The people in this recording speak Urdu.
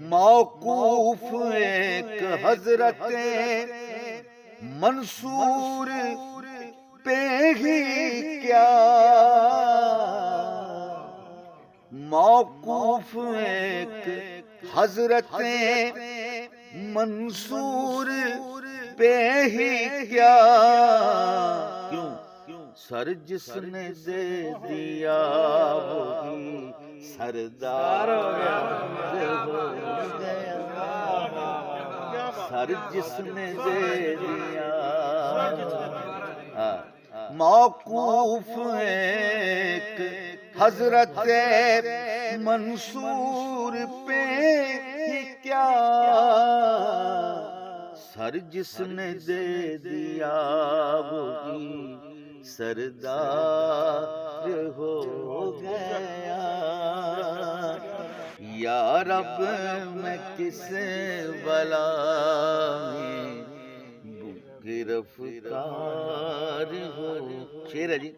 موقوف ایک حضرت منصور پہ ہی کیا، موقوف ایک حضرت منصور پہ ہی کیا، کیوں سر جس نے دے دیا وہی سردار ہو گیا، سر جس نے دے دیا، موقوف ایک حضرت منصور پہ ہی کیا، سر جس نے دے دیا وہی سردار ہو گیا، یا رب میں کس بلا میں گرفتار ہو، شعر ہے جی،